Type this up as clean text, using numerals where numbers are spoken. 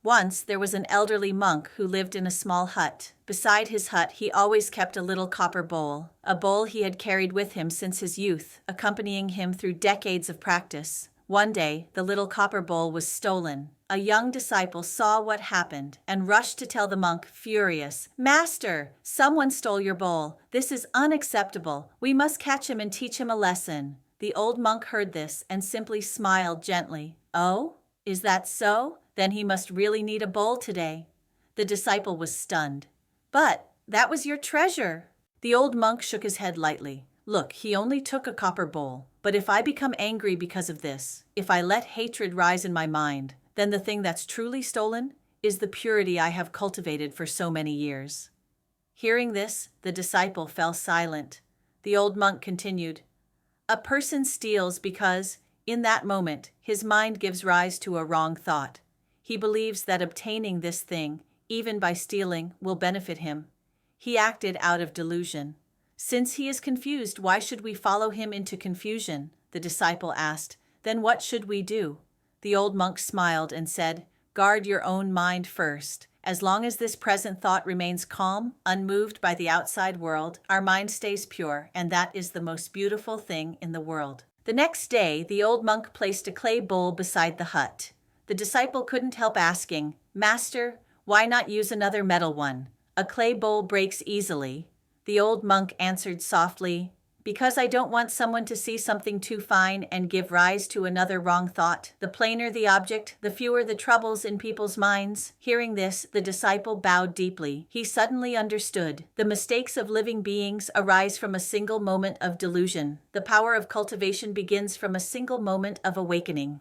Once there was an elderly monk who lived in a small hut. Beside his hut he always kept a little copper bowl, a bowl he had carried with him since his youth, accompanying him through decades of practice. One day, the little copper bowl was stolen. A young disciple saw what happened and rushed to tell the monk, furious, "Master, someone stole your bowl. This is unacceptable. We must catch him and teach him a lesson." The old monk heard this and simply smiled gently. "Oh, is that so? Then he must really need a bowl today." The disciple was stunned. "But that was your treasure." The old monk shook his head lightly. "Look, he only took a copper bowl. But if I become angry because of this, if I let hatred rise in my mind, then the thing that's truly stolen is the purity I have cultivated for so many years." Hearing this, the disciple fell silent. The old monk continued, "A person steals because, in that moment, his mind gives rise to a wrong thought. He believes that obtaining this thing, even by stealing, will benefit him. He acted out of delusion. Since he is confused, why should we follow him into confusion?" The disciple asked. "Then what should we do?" The old monk smiled and said, "Guard your own mind first. As long as this present thought remains calm, unmoved by the outside world, our mind stays pure, and that is the most beautiful thing in the world." The next day, the old monk placed a clay bowl beside the hut. The disciple couldn't help asking, "Master, why not use another metal one? A clay bowl breaks easily." The old monk answered softly, "Because I don't want someone to see something too fine and give rise to another wrong thought. The plainer the object, the fewer the troubles in people's minds." Hearing this, the disciple bowed deeply. He suddenly understood. The mistakes of living beings arise from a single moment of delusion. The power of cultivation begins from a single moment of awakening.